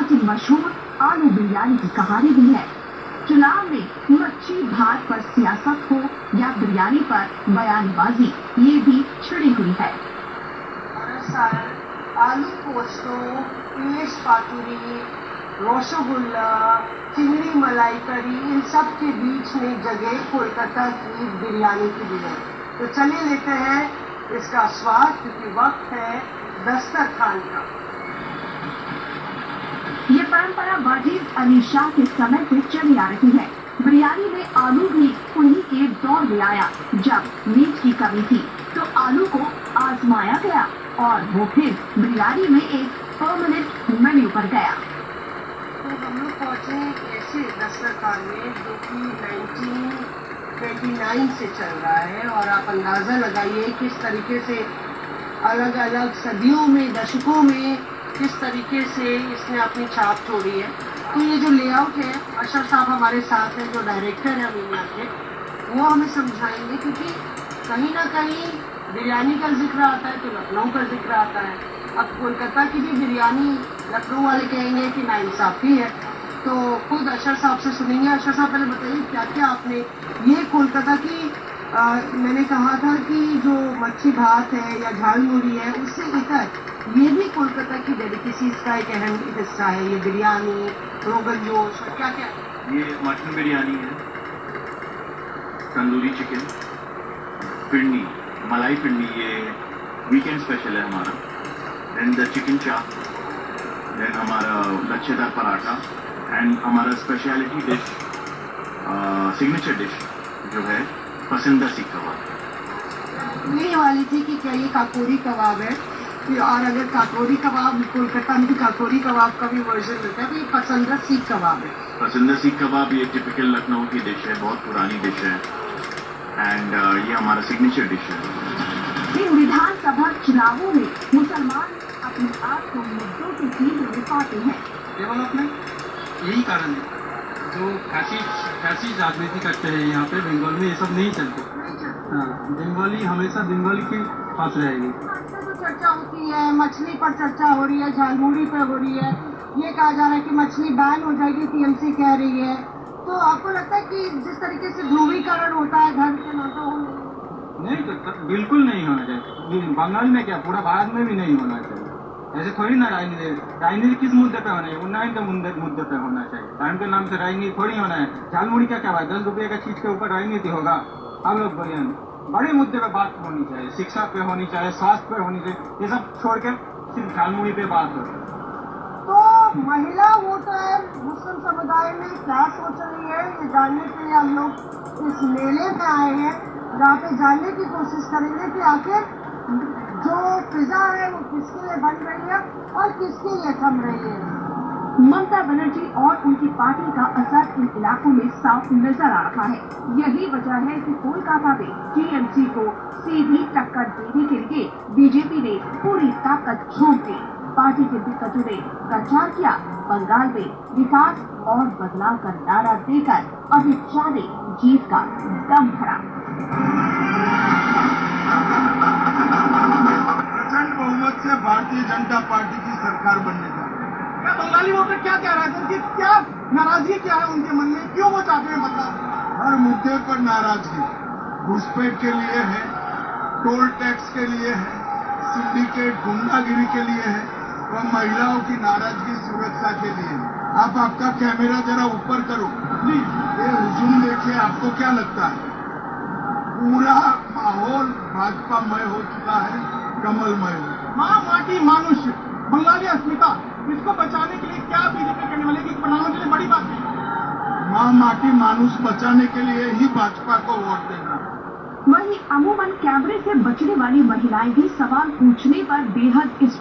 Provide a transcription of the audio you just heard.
की मशहूर आलू बिरयानी की कहानी भी है। चुनाव में मच्छी भात पर सियासत हो या बिरयानी पर बयानबाजी, ये भी छिड़ी हुई है। आलू पोस्तो, इंग्लिश पातुरी, रसगुल्ला, चिंगड़ी मलाई करी, इन सब के बीच में जगह कोलकाता की बिरयानी की भी है। तो चलिए लेते हैं इसका स्वाद, क्योंकि वक्त है दस्तरखान का। ये परंपरा वाजिद अली शाह के समय से चली आ रही है। बिरयानी में आलू भी उन्हीं के दौर में आया। जब मीट की कमी थी तो आलू को आजमाया गया और वो फिर बिरयानी में एक परमानेंट मेन्यू पर गया। तो हम लोग पहुंचे ऐसे दस्तरखान में जो कि 1929 से चल रहा है, और आप अंदाजा लगाइए किस तरीके से अलग अलग सदियों में, दशकों में किस तरीके से इसने अपनी छाप छोड़ी है। तो ये जो लेआउट है, अशरफ साहब हमारे साथ हैं जो डायरेक्टर है मीडिया के, वो हमें समझाएंगे, क्योंकि कहीं ना कहीं बिरयानी का जिक्र आता है तो लखनऊ का जिक्र आता है। अब कोलकाता की भी बिरयानी लखनऊ वाले कहेंगे कि नाइंसाफी है, तो खुद अशरफ साहब से सुनेंगे। अशरफ साहब पहले बताइए क्या क्या आपने ये कोलकाता की मैंने कहा था कि जो मच्छी भात है या झाल मुड़ी है, उससे इतर ये भी कोलकाता की डेलिकेसीज का एक अहम हिस्सा है। ये बिरयानी, रोगन जोश और क्या क्या? ये मटन बिरयानी है, तंदूरी चिकन, पिंडी, मलाई पिंडी, ये वीकेंड स्पेशल है हमारा। देन द चिकन चाप, देन हमारा लच्छेदार पराठा, एंड हमारा स्पेशलिटी डिश, सिग्नेचर डिश जो है पसंदा सीख कबाब। ये वाली थी कि क्या ये काकोरी कबाब है, और अगर काकोरी कबाब कोलकाता में काकोरी कबाब का भी वर्जन मिलता है, तो ये पसंदा सीख कबाब है। पसंदा सीख कबाब ये टिपिकल लखनऊ की डिश है, बहुत पुरानी डिश है, एंड ये हमारा सिग्नेचर डिश है। इन विधानसभा चुनावों में मुसलमान अपने आप को मुद्दों के केंद्र में पाते हैं। डेवलपमेंट यही कारण है, जो काशी राजनीति करते हैं यहाँ पे बंगाल में, ये सब नहीं चलते। हाँ, बंगाली हमेशा बंगाली की पास रहेगी। तो चर्चा होती है, मछली पर चर्चा हो रही है, झालमुड़ी पर हो रही है, ये कहा जा रहा है कि मछली बैन हो जाएगी, टीएमसी कह रही है। तो आपको लगता है कि जिस तरीके से ध्रुवीकरण होता है धर्म के नाम पर, नहीं, तो बिल्कुल नहीं होना चाहिए। बंगाल में क्या, पूरा भारत में भी नहीं होना चाहिए। ऐसे थोड़ी ना राजनीति किस मुद्दे पे होना है, उन्नयन के मुद्दे पे होना चाहिए। धर्म के नाम से राजनीति थोड़ी होना है। झालमुड़ी क्या बात, 10 रुपये का चीज के ऊपर राजनीति होगा? हम लोग बोलिए, बड़े मुद्दे पे बात होनी चाहिए, शिक्षा पे होनी चाहिए, स्वास्थ्य पे होनी चाहिए, ये सब छोड़ के सिर्फ झालमुड़ी पे बात हो। तो महिला वोटर मुस्लिम समुदाय में क्या सोच रही है, ये जानने के लिए हम लोग इस मेले में आए हैं, जहाँ पे जानने की कोशिश करेंगे कि आखिर जो फिजा है वो किसके लिए बन रही है और किसके लिए थम रही है। ममता बनर्जी और उनकी पार्टी का असर इन इलाकों में साफ नजर आ रहा है। यही वजह है कि कोलकाता में टीएमसी को सीधी टक्कर देने के लिए बीजेपी ने पूरी ताकत झोंक दी। पार्टी के दिग्गजों ने प्रचार किया, बंगाल में विकास और बदलाव का नारा देकर अमित शाह ने जीत का दम भरा। प्रचंड बहुमत से भारतीय जनता पार्टी की सरकार बनने जा रही है। क्या बंगाली वोटर क्या कह रहे थे, क्या नाराजगी क्या है उनके मन में, क्यों वो चाहते हैं बदलाव? हर मुद्दे पर नाराजगी, घुसपैठ के लिए है, टोल टैक्स के लिए है, सिंडिकेट गुंडागिरी के लिए है, और महिलाओं की नाराजगी सुरक्षा के लिए। आप आपका कैमरा जरा ऊपर करो प्लीज, ये हुजूम देखिए, आपको क्या लगता है? पूरा माहौल भाजपामय हो चुका है, कमलमय हो चुका है। माँ माटी मानुष्य, बंगाली अस्मिता, इसको बचाने के लिए क्या बीजेपी करने वाले की प्रधानमंत्री ने बड़ी बात की। माँ माटी मानुष बचाने के लिए ही भाजपा को वोट देना। वहीं अमूमन कैमरे से बचने वाली महिलाएं भी सवाल पूछने पर बेहद इस